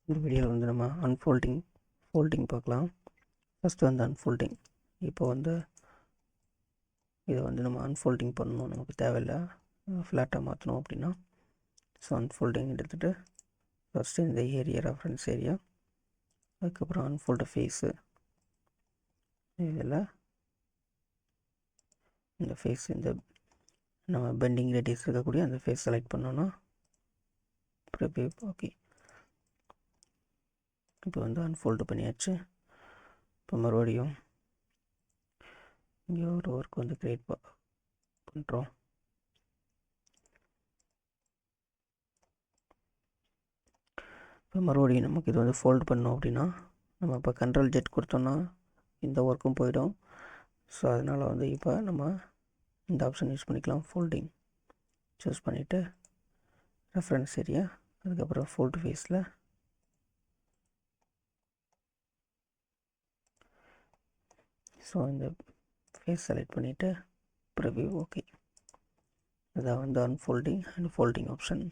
இந்த வீடியோவில் வந்து நம்ம ஃபோல்டிங் பார்க்கலாம். ஃபஸ்ட்டு வந்து அன்ஃபோல்டிங். இப்போ வந்து இதை வந்து நம்ம அன்ஃபோல்டிங் பண்ணணும், நமக்கு தேவையில்லை, ஃப்ளாட்டாக மாற்றணும் அப்படின்னா. ஸோ அன்ஃபோல்டிங் எடுத்துகிட்டு ஃபஸ்ட்டு இந்த ஏரியா ரெஃபரன்ஸ் ஏரியா, அதுக்கப்புறம் அன்ஃபோல்டு ஃபேஸு, இதில் இந்த ஃபேஸ், இந்த நம்ம பெண்டிங் ரேடியஸ் இருக்கக்கூடிய அந்த ஃபேஸ் செலக்ட் பண்ணோன்னா ப்ரிவ்யூ. ஓகே, இப்போ வந்து அன்ஃபோல்டு பண்ணியாச்சு. இப்போ மறுபடியும் இங்கே ஒரு ஒர்க் வந்து க்ரியேட் பண்ணுறோம். இப்போ மறுபடியும் நமக்கு இது வந்து ஃபோல்டு பண்ணோம் அப்படின்னா, நம்ம இப்போ Ctrl+Z கொடுத்தோன்னா இந்த ஒர்க்கும் போயிடும். ஸோ அதனால் வந்து இப்போ நம்ம இந்த ஆப்ஷன் யூஸ் பண்ணிக்கலாம். ஃபோல்டிங் சூஸ் பண்ணிவிட்டு ரெஃபரன்ஸ் ஏரியா, அதுக்கப்புறம் ஃபோல்டு ஃபேஸில் ஸோ இந்த ஃபேஸ் செலக்ட் பண்ணிவிட்டு ப்ரிவ்யூ. ஓகே, இதான் வந்து அன்ஃபோல்டிங் அண்ட் ஃபோல்டிங் ஆப்ஷன்.